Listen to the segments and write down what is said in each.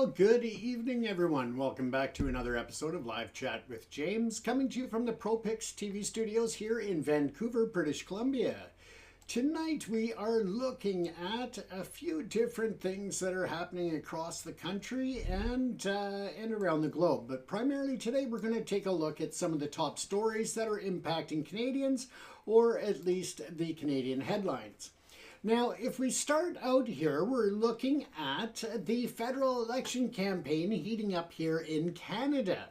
Well, good evening, everyone. Welcome back to another episode of Live Chat with James, coming to you from the ProPix TV studios here in Vancouver, British Columbia. Tonight, we are looking at a few different things that are happening across the country and around the globe. But primarily today, we're going to take a look at some of the top stories that are impacting Canadians, or at least the Canadian headlines. Now, if we start out here, we're looking at the federal election campaign heating up here in Canada.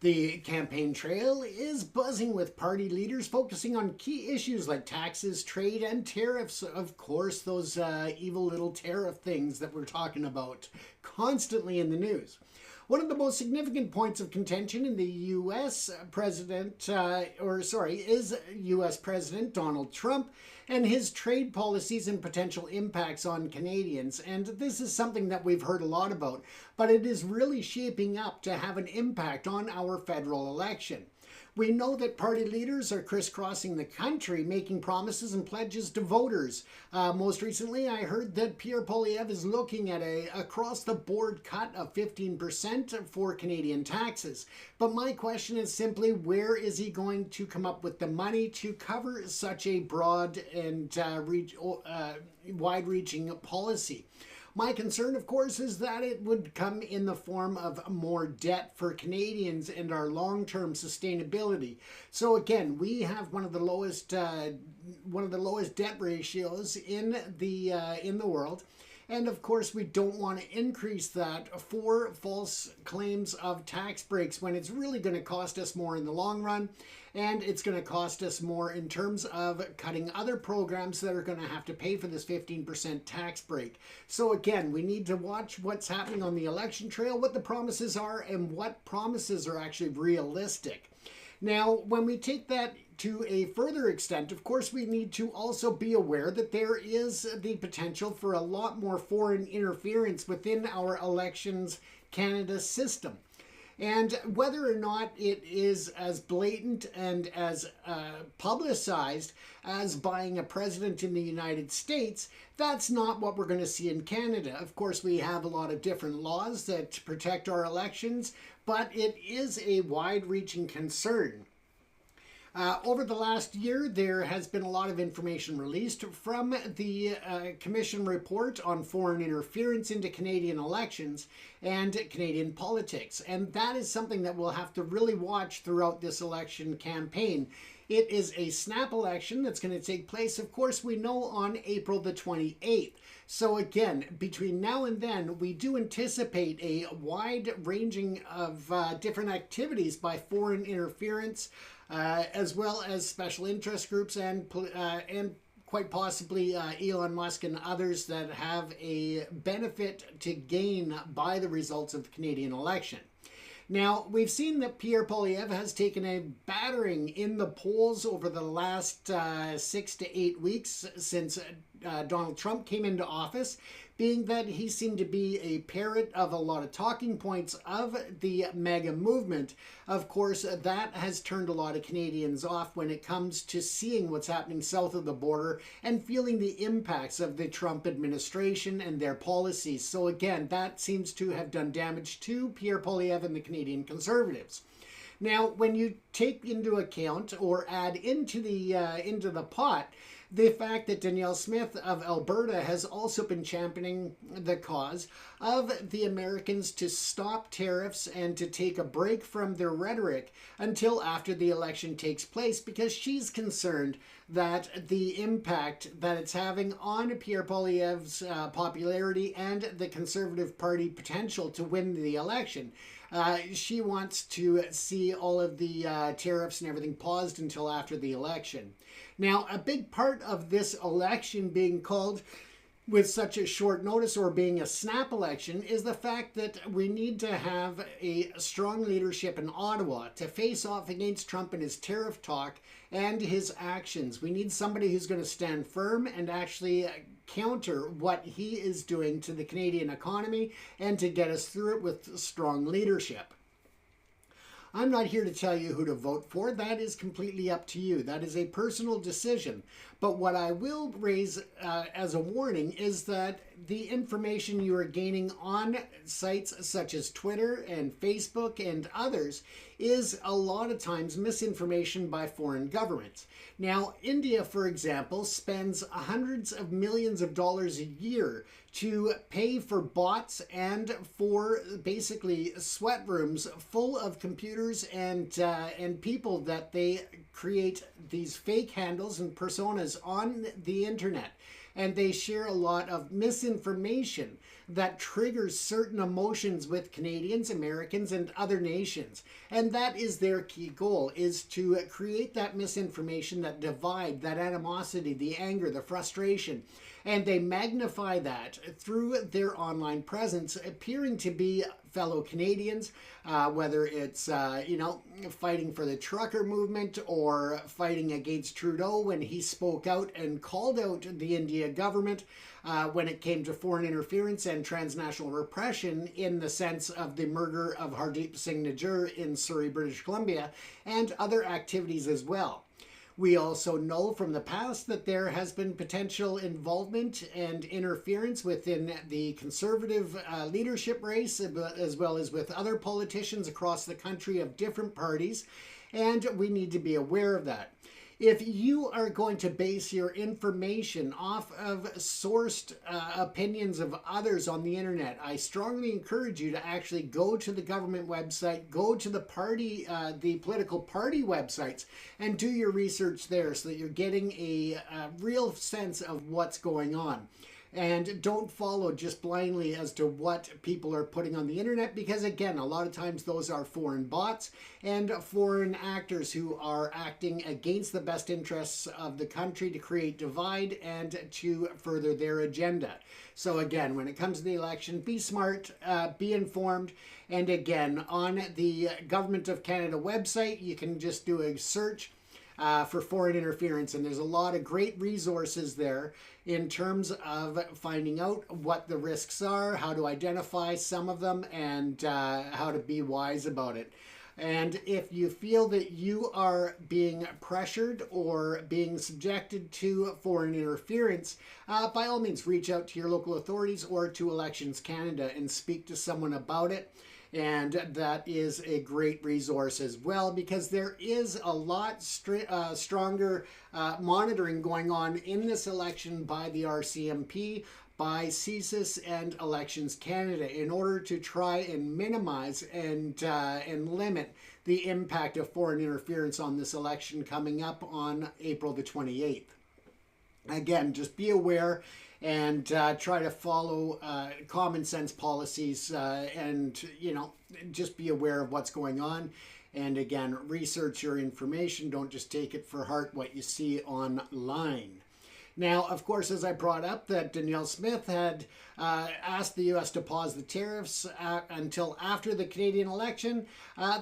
The campaign trail is buzzing with party leaders focusing on key issues like taxes, trade, and tariffs. Of course, those evil little tariff things that we're talking about constantly in the news. One of the most significant points of contention in the U.S. is U.S. President Donald Trump and his trade policies and potential impacts on Canadians. And this is something that we've heard a lot about, but it is really shaping up to have an impact on our federal election. We know that party leaders are crisscrossing the country, making promises and pledges to voters. Most recently, I heard that Pierre Poilievre is looking at a across-the-board cut of 15% for Canadian taxes. But my question is simply, where is he going to come up with the money to cover such a broad and wide-reaching policy? My concern, of course, is that it would come in the form of more debt for Canadians and our long-term sustainability. So again, we have one of the lowest debt ratios in the world. And of course, we don't want to increase that for false claims of tax breaks when it's really going to cost us more in the long run. And it's going to cost us more in terms of cutting other programs that are going to have to pay for this 15% tax break. So again, we need to watch what's happening on the election trail, what the promises are, and what promises are actually realistic. Now, when we take that to a further extent, of course, we need to also be aware that there is the potential for a lot more foreign interference within our elections Canada system. And whether or not it is as blatant and as publicized as buying a president in the United States, that's not what we're going to see in Canada. Of course, we have a lot of different laws that protect our elections, but it is a wide-reaching concern. Over the last year, there has been a lot of information released from the Commission report on foreign interference into Canadian elections and Canadian politics. And that is something that we'll have to really watch throughout this election campaign. It is a snap election that's going to take place, of course, we know on April the 28th. So again, between now and then, we do anticipate a wide ranging of different activities by foreign interference, as well as special interest groups and quite possibly Elon Musk and others that have a benefit to gain by the results of the Canadian election. Now, we've seen that Pierre Poilievre has taken a battering in the polls over the last 6 to 8 weeks since Donald Trump came into office, being that he seemed to be a parrot of a lot of talking points of the MAGA movement. Of course, that has turned a lot of Canadians off when it comes to seeing what's happening south of the border and feeling the impacts of the Trump administration and their policies. So again, that seems to have done damage to Pierre Poilievre and the Canadian Conservatives. Now, when you take into account or add into the pot the fact that Danielle Smith of Alberta has also been championing the cause of the Americans to stop tariffs and to take a break from their rhetoric until after the election takes place, because she's concerned that the impact that it's having on Pierre Poilievre's popularity and the Conservative Party potential to win the election. She wants to see all of the tariffs and everything paused until after the election. Now, a big part of this election being called with such a short notice, or being a snap election, is the fact that we need to have a strong leadership in Ottawa to face off against Trump and his tariff talk and his actions. We need somebody who's going to stand firm and actually counter what he is doing to the Canadian economy and to get us through it with strong leadership. I'm not here to tell you who to vote for. That is completely up to you. That is a personal decision. But what I will raise as a warning is that the information you are gaining on sites such as Twitter and Facebook and others is a lot of times misinformation by foreign governments. Now, India, for example, spends hundreds of millions of dollars a year to pay for bots and for basically sweat rooms full of computers and people that they create these fake handles and personas on the internet. And they share a lot of misinformation that triggers certain emotions with Canadians, Americans, and other nations. And that is their key goal, is to create that misinformation, that divide, that animosity, the anger, the frustration. And they magnify that through their online presence, appearing to be fellow Canadians, whether it's, fighting for the trucker movement or fighting against Trudeau when he spoke out and called out the India government when it came to foreign interference and transnational repression in the sense of the murder of Hardeep Singh Nijjar in Surrey, British Columbia, and other activities as well. We also know from the past that there has been potential involvement and interference within the Conservative leadership race, as well as with other politicians across the country of different parties, and we need to be aware of that. If you are going to base your information off of sourced opinions of others on the internet, I strongly encourage you to actually go to the government website, go to the political party websites, and do your research there so that you're getting a real sense of what's going on. And don't follow just blindly as to what people are putting on the internet, because again, a lot of times those are foreign bots and foreign actors who are acting against the best interests of the country to create divide and to further their agenda. So again, when it comes to the election, be smart, be informed. And again, on the Government of Canada website, you can just do a search for foreign interference, and there's a lot of great resources there in terms of finding out what the risks are, how to identify some of them, and how to be wise about it. And if you feel that you are being pressured or being subjected to foreign interference, by all means reach out to your local authorities or to Elections Canada and speak to someone about it. And that is a great resource as well, because there is a lot stronger monitoring going on in this election by the RCMP, by CSIS and Elections Canada, in order to try and minimize and limit the impact of foreign interference on this election coming up on April the 28th. Again, just be aware and try to follow common sense policies and, just be aware of what's going on. And again, research your information. Don't just take it for heart what you see online. Now, of course, as I brought up, that Danielle Smith had asked the U.S. to pause the tariffs until after the Canadian election.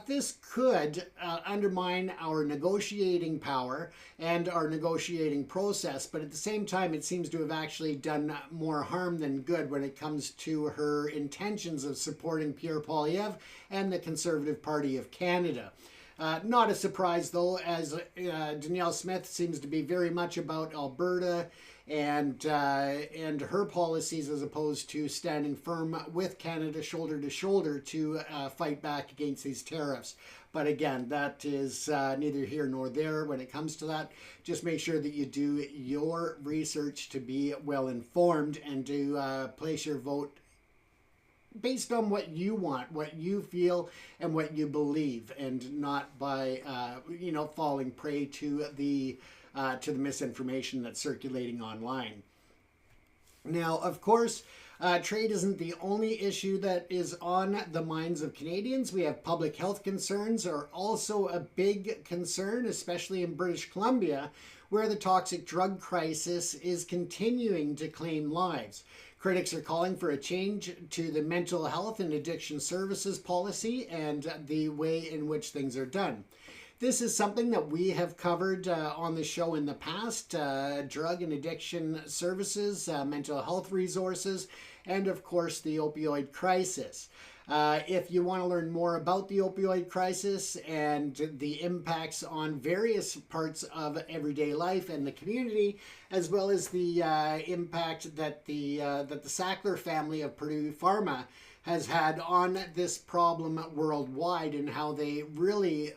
This could undermine our negotiating power and our negotiating process, but at the same time, it seems to have actually done more harm than good when it comes to her intentions of supporting Pierre Poilievre and the Conservative Party of Canada. Not a surprise, though, as Danielle Smith seems to be very much about Alberta and her policies, as opposed to standing firm with Canada shoulder to shoulder to fight back against these tariffs. But again, that is neither here nor there when it comes to that. Just make sure that you do your research to be well informed and to place your vote based on what you want, what you feel, and what you believe, and not by falling prey to the misinformation that's circulating online. Now, of course, trade isn't the only issue that is on the minds of Canadians. We have public health concerns are also a big concern, especially in British Columbia, where the toxic drug crisis is continuing to claim lives. Critics are calling for a change to the mental health and addiction services policy and the way in which things are done. This is something that we have covered on the show in the past, drug and addiction services, mental health resources, and of course the opioid crisis. If you want to learn more about the opioid crisis and the impacts on various parts of everyday life and the community, as well as the impact that the Sackler family of Purdue Pharma has had on this problem worldwide, and how they really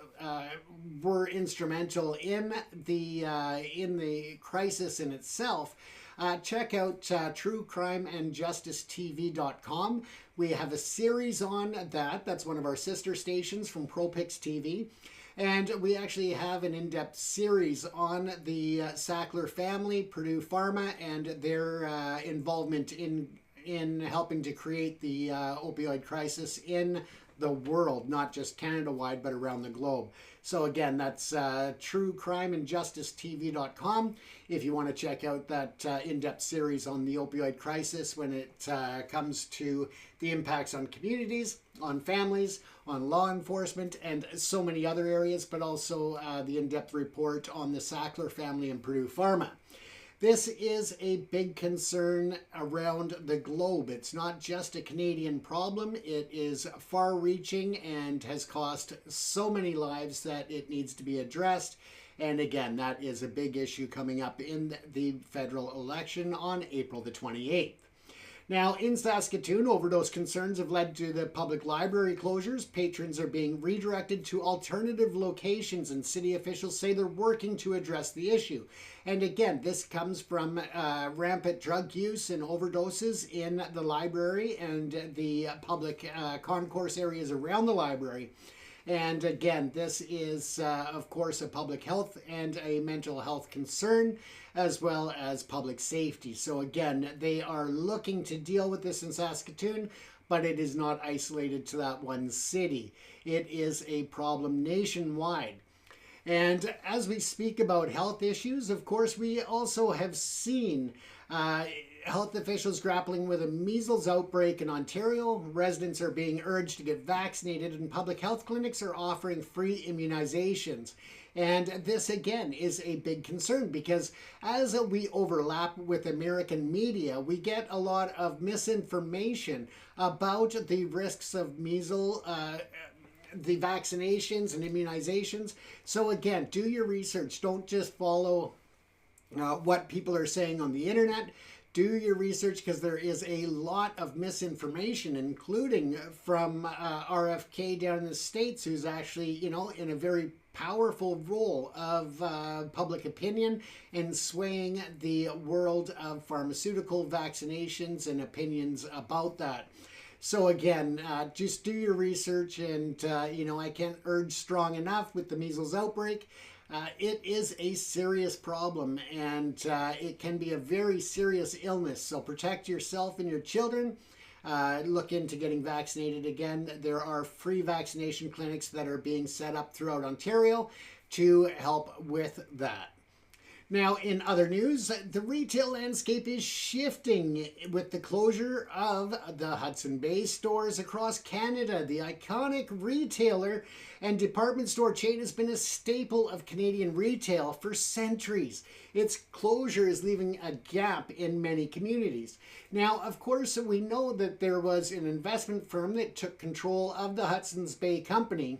were instrumental in the crisis in itself. Check out truecrimeandjusticetv.com. We have a series on that. That's one of our sister stations from ProPix TV. And we actually have an in-depth series on the Sackler family, Purdue Pharma, and their involvement in helping to create the opioid crisis in the world, not just Canada-wide, but around the globe. So again, that's truecrimeandjusticetv.com if you want to check out that in-depth series on the opioid crisis when it comes to the impacts on communities, on families, on law enforcement, and so many other areas, but also the in-depth report on the Sackler family and Purdue Pharma. This is a big concern around the globe. It's not just a Canadian problem. It is far-reaching and has cost so many lives that it needs to be addressed. And again, that is a big issue coming up in the federal election on April the 28th. Now, in Saskatoon, overdose concerns have led to the public library closures. Patrons are being redirected to alternative locations, and city officials say they're working to address the issue. And again, this comes from rampant drug use and overdoses in the library and the public concourse areas around the library. And again, this is, of course, a public health and a mental health concern, as well as public safety. So again, they are looking to deal with this in Saskatoon, but it is not isolated to that one city. It is a problem nationwide. And as we speak about health issues, of course, we also have seen health officials grappling with a measles outbreak in Ontario. Residents are being urged to get vaccinated, and public health clinics are offering free immunizations. And this, again, is a big concern because as we overlap with American media, we get a lot of misinformation about the risks of measles, the vaccinations and immunizations. So again, do your research. Don't just follow what people are saying on the internet. Do your research, because there is a lot of misinformation, including from RFK down in the States, who's actually, in a very powerful role of public opinion and swaying the world of pharmaceutical vaccinations and opinions about that. So again, just do your research, and I can't urge strong enough with the measles outbreak. It is a serious problem, and it can be a very serious illness. So protect yourself and your children. Look into getting vaccinated. Again, there are free vaccination clinics that are being set up throughout Ontario to help with that. Now, in other news, the retail landscape is shifting with the closure of the Hudson Bay stores across Canada. The iconic retailer and department store chain has been a staple of Canadian retail for centuries. Its closure is leaving a gap in many communities. Now, of course, we know that there was an investment firm that took control of the Hudson's Bay Company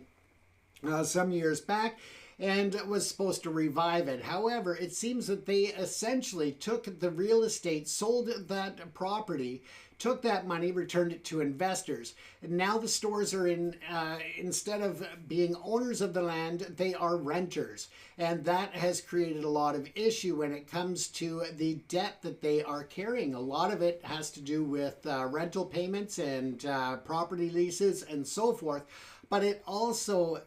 some years back, and was supposed to revive it. However, it seems that they essentially took the real estate, sold that property, took that money, returned it to investors. And now the stores are instead of being owners of the land, they are renters. And that has created a lot of issue when it comes to the debt that they are carrying. A lot of it has to do with rental payments and property leases and so forth. But it also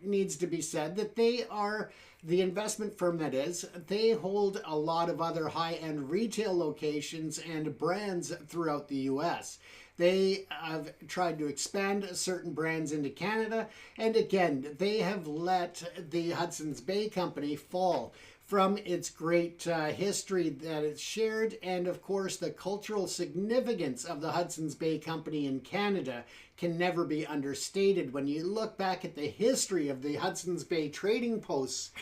needs to be said that they are the investment firm that is. They hold a lot of other high-end retail locations and brands throughout the U.S. They have tried to expand certain brands into Canada, and again, they have let the Hudson's Bay Company fall from its great history that it's shared, and of course the cultural significance of the Hudson's Bay Company in Canada can never be understated. When you look back at the history of the Hudson's Bay trading posts,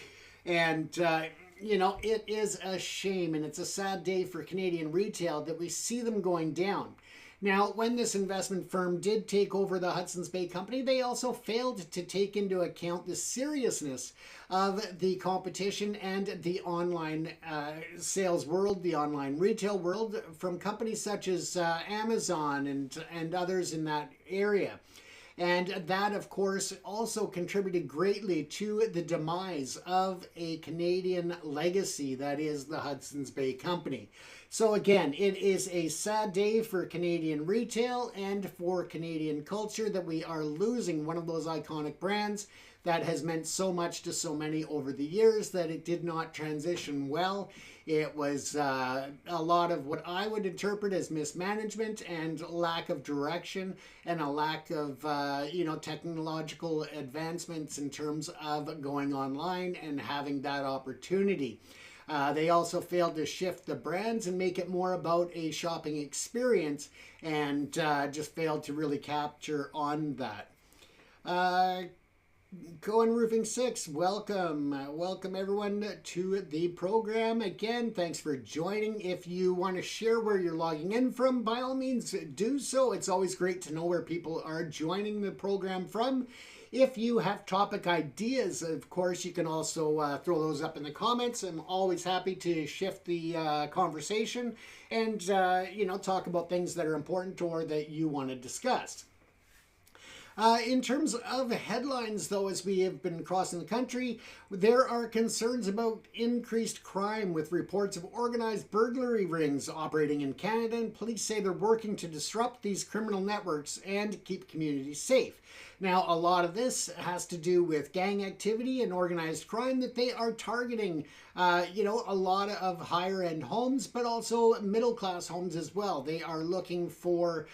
and it is a shame, and it's a sad day for Canadian retail that we see them going down. Now, when this investment firm did take over the Hudson's Bay Company, they also failed to take into account the seriousness of the competition and the online sales world, the online retail world, from companies such as Amazon and others in that area. And that, of course, also contributed greatly to the demise of a Canadian legacy that is the Hudson's Bay Company. So again, it is a sad day for Canadian retail and for Canadian culture that we are losing one of those iconic brands that has meant so much to so many over the years, that it did not transition well. It was a lot of what I would interpret as mismanagement and lack of direction, and a lack of technological advancements in terms of going online and having that opportunity. They also failed to shift the brands and make it more about a shopping experience, and just failed to really capture on that. Cohen Roofing 6, welcome. Welcome everyone to the program. Again, thanks for joining. If you want to share where you're logging in from, by all means do so. It's always great to know where people are joining the program from. If you have topic ideas, of course, you can also throw those up in the comments. I'm always happy to shift the conversation and, talk about things that are important or that you want to discuss. In terms of headlines, though, as we have been crossing the country, there are concerns about increased crime with reports of organized burglary rings operating in Canada, and police say they're working to disrupt these criminal networks and keep communities safe. Now, a lot of this has to do with gang activity and organized crime, that they are targeting, a lot of higher end homes, but also middle class homes as well. They are looking for,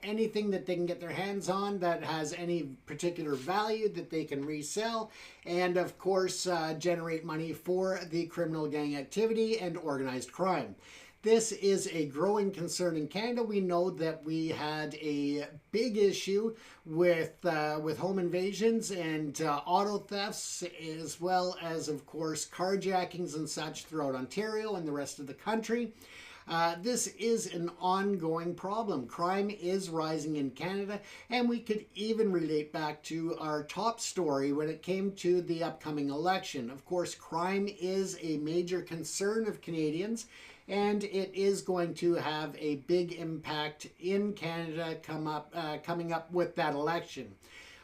anything that they can get their hands on that has any particular value that they can resell, and of course, generate money for the criminal gang activity and organized crime. This is a growing concern in Canada. We know that we had a big issue with home invasions and auto thefts, as well as, of course, carjackings and such throughout Ontario and the rest of the country. This is an ongoing problem. Crime is rising in Canada, and we could even relate back to our top story when it came to the upcoming election. Of course, crime is a major concern of Canadians, and it is going to have a big impact in Canada coming up with that election.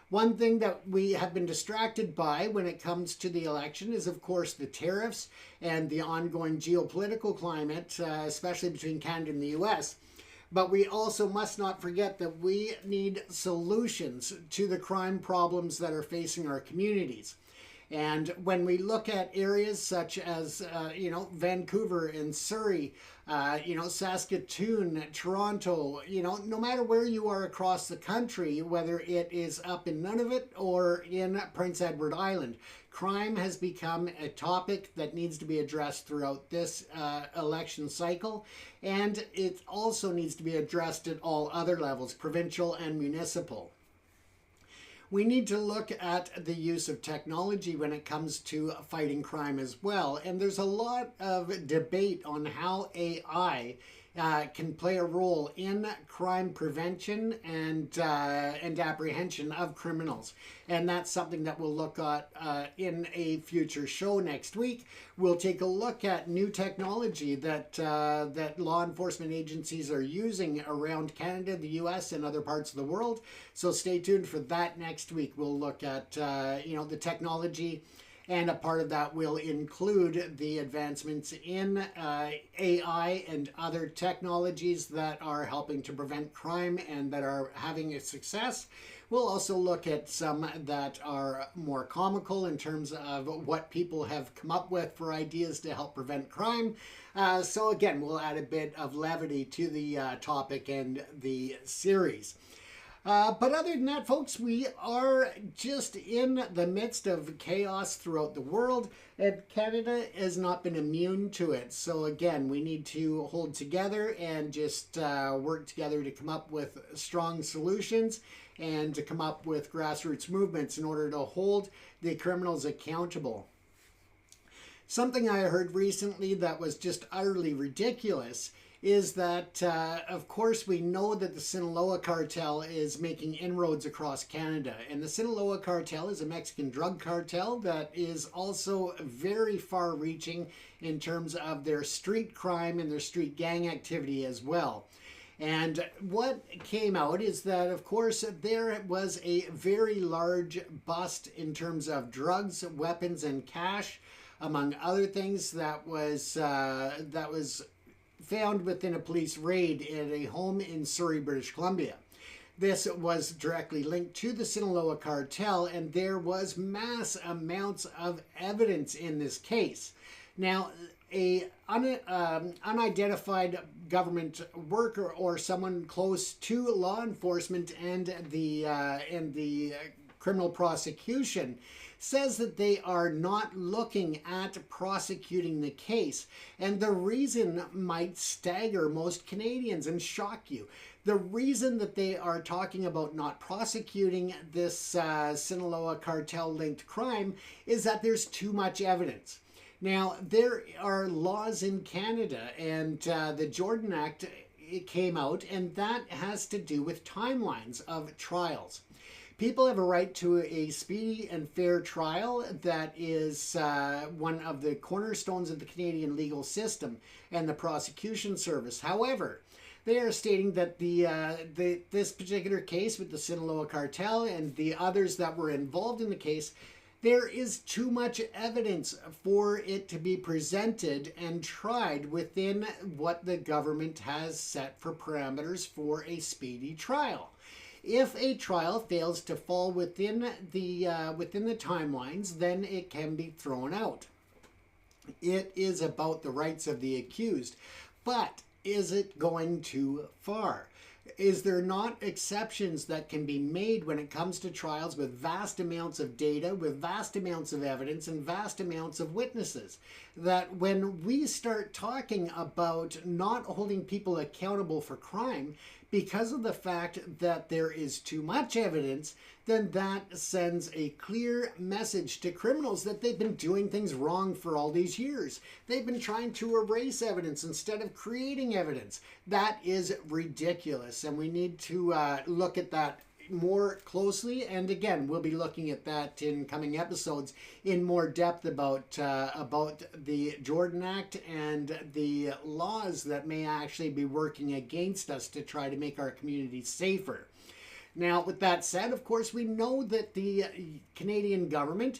One thing that we have been distracted by when it comes to the election is, of course, the tariffs and the ongoing geopolitical climate, especially between Canada and the US. But we also must not forget that we need solutions to the crime problems that are facing our communities. And when we look at areas such as, Vancouver and Surrey, Saskatoon, Toronto, no matter where you are across the country, whether it is up in Nunavut or in Prince Edward Island, crime has become a topic that needs to be addressed throughout this election cycle. And it also needs to be addressed at all other levels, provincial and municipal. We need to look at the use of technology when it comes to fighting crime as well. And there's a lot of debate on how AI can play a role in crime prevention and apprehension of criminals. And that's something that we'll look at in a future show next week. We'll take a look at new technology that law enforcement agencies are using around Canada, the US, and other parts of the world. So stay tuned for that next week. We'll look at the technology, and a part of that will include the advancements in AI and other technologies that are helping to prevent crime and that are having a success. We'll also look at some that are more comical in terms of what people have come up with for ideas to help prevent crime. So again, we'll add a bit of levity to the topic and the series. But other than that, folks, we are just in the midst of chaos throughout the world, and Canada has not been immune to it. So again, we need to hold together and just work together to come up with strong solutions and to come up with grassroots movements in order to hold the criminals accountable. Something I heard recently that was just utterly ridiculous is that, of course, we know that the Sinaloa cartel is making inroads across Canada. And the Sinaloa cartel is a Mexican drug cartel that is also very far reaching in terms of their street crime and their street gang activity as well. And what came out is that, of course, there was a very large bust in terms of drugs, weapons, and cash, among other things, that was found within a police raid at a home in Surrey, British Columbia. This was directly linked to the Sinaloa cartel, and there was mass amounts of evidence in this case. Now, a unidentified government worker or someone close to law enforcement and the criminal prosecution says that they are not looking at prosecuting the case. And the reason might stagger most Canadians and shock you. The reason that they are talking about not prosecuting this Sinaloa cartel-linked crime is that there's too much evidence. Now, there are laws in Canada, and the Jordan Act, it came out, and that has to do with timelines of trials. People have a right to a speedy and fair trial. That is one of the cornerstones of the Canadian legal system and the prosecution service. However, they are stating that this particular case with the Sinaloa cartel and the others that were involved in the case, there is too much evidence for it to be presented and tried within what the government has set for parameters for a speedy trial. If a trial fails to fall within the timelines, then it can be thrown out. It is about the rights of the accused, but is it going too far? Is there not exceptions that can be made when it comes to trials with vast amounts of data, with vast amounts of evidence, and vast amounts of witnesses? That when we start talking about not holding people accountable for crime because of the fact that there is too much evidence, then that sends a clear message to criminals that they've been doing things wrong for all these years. They've been trying to erase evidence instead of creating evidence. That is ridiculous, and we need to look at that more closely. And again, we'll be looking at that in coming episodes in more depth about the Jordan Act and the laws that may actually be working against us to try to make our communities safer. Now, with that said, of course, we know that the Canadian government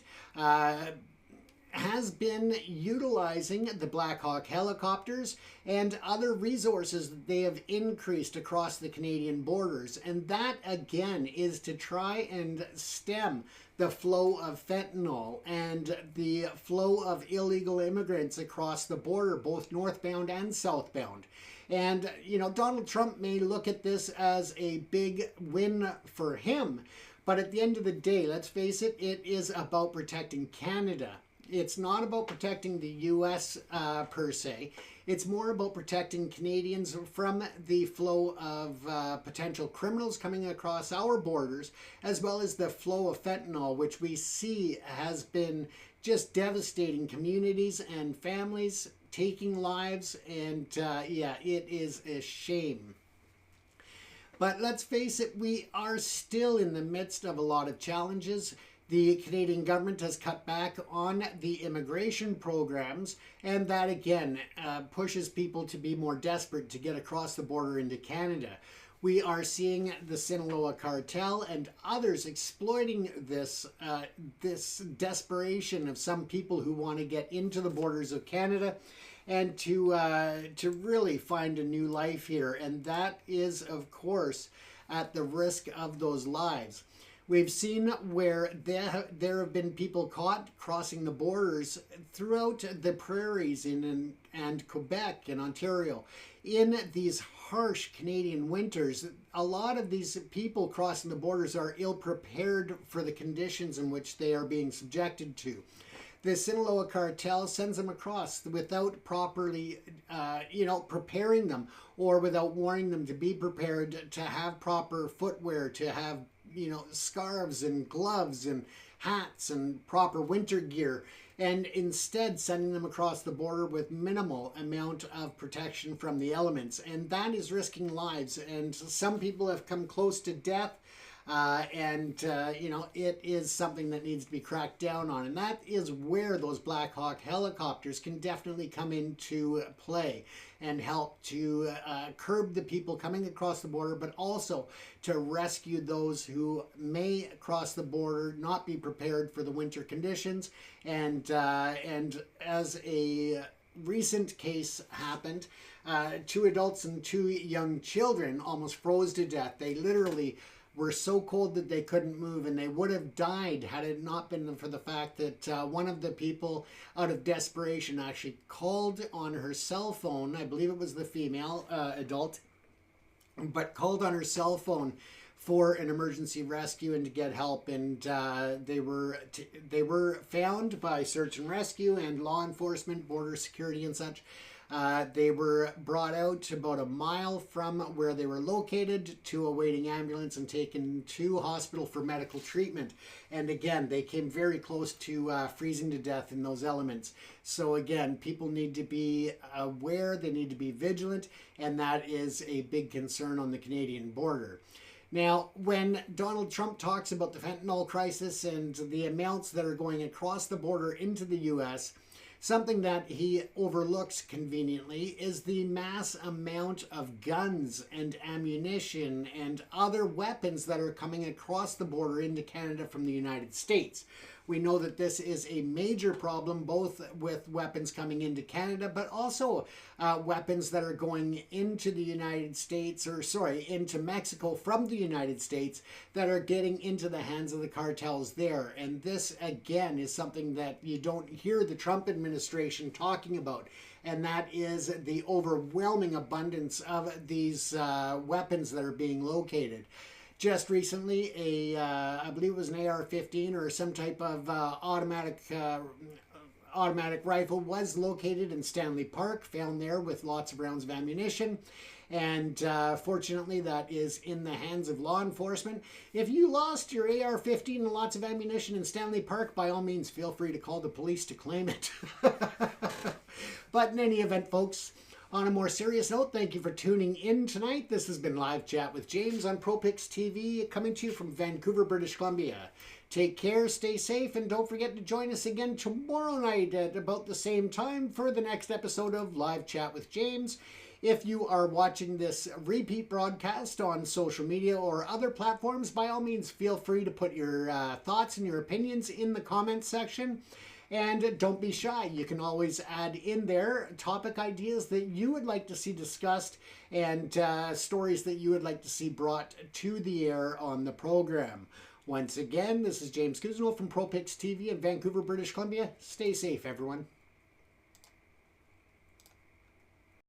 has been utilizing the Black Hawk helicopters and other resources that they have increased across the Canadian borders. And that, again, is to try and stem the flow of fentanyl and the flow of illegal immigrants across the border, both northbound and southbound. And, you know, Donald Trump may look at this as a big win for him. But at the end of the day, let's face it, it is about protecting Canada. It's not about protecting the U.S. Per se. It's more about protecting Canadians from the flow of potential criminals coming across our borders, as well as the flow of fentanyl, which we see has been just devastating communities and families, taking lives, and yeah, it is a shame. But let's face it, we are still in the midst of a lot of challenges. The Canadian government has cut back on the immigration programs, and that again pushes people to be more desperate to get across the border into Canada. We are seeing the Sinaloa cartel and others exploiting this desperation of some people who want to get into the borders of Canada and to really find a new life here. And that is, of course, at the risk of those lives. We've seen where there have been people caught crossing the borders throughout the prairies and Quebec and Ontario in these harsh Canadian winters. A lot of these people crossing the borders are ill prepared for the conditions in which they are being subjected to. the Sinaloa cartel sends them across without properly, preparing them, or without warning them to be prepared, to have proper footwear, to have, scarves and gloves and hats and proper winter gear, and instead sending them across the border with minimal amount of protection from the elements. And that is risking lives. And some people have come close to death. It is something that needs to be cracked down on. And that is where those Black Hawk helicopters can definitely come into play and help to curb the people coming across the border, but also to rescue those who may cross the border, not be prepared for the winter conditions. And as a recent case happened, 2 adults and 2 young children almost froze to death. They literally were so cold that they couldn't move, and they would have died had it not been for the fact that one of the people, out of desperation, actually called on her cell phone. I believe it was the female adult, but called on her cell phone for an emergency rescue and to get help. And they were found by search and rescue and law enforcement, border security and such. They were brought out about a mile from where they were located to a waiting ambulance and taken to hospital for medical treatment. And again, they came very close to freezing to death in those elements. So again, people need to be aware, they need to be vigilant, and that is a big concern on the Canadian border. Now, when Donald Trump talks about the fentanyl crisis and the amounts that are going across the border into the U.S., something that he overlooks conveniently is the mass amount of guns and ammunition and other weapons that are coming across the border into Canada from the United States. We know that this is a major problem, both with weapons coming into Canada, but also weapons that are going into the United States, into Mexico from the United States, that are getting into the hands of the cartels there. And this, again, is something that you don't hear the Trump administration talking about. And that is the overwhelming abundance of these weapons that are being located. Just recently, I believe it was an AR-15 or some type of automatic rifle was located in Stanley Park, found there with lots of rounds of ammunition. And fortunately, that is in the hands of law enforcement. If you lost your AR-15 and lots of ammunition in Stanley Park, by all means, feel free to call the police to claim it. But in any event, folks, on a more serious note, thank you for tuning in tonight. This has been Live Chat with James on ProPix TV, coming to you from Vancouver, British Columbia. Take care, stay safe, and don't forget to join us again tomorrow night at about the same time for the next episode of Live Chat with James. If you are watching this repeat broadcast on social media or other platforms, by all means, feel free to put your thoughts and your opinions in the comments section. And don't be shy. You can always add in there topic ideas that you would like to see discussed and stories that you would like to see brought to the air on the program. Once again, this is James Cousineau from ProPix TV in Vancouver, British Columbia. Stay safe, everyone.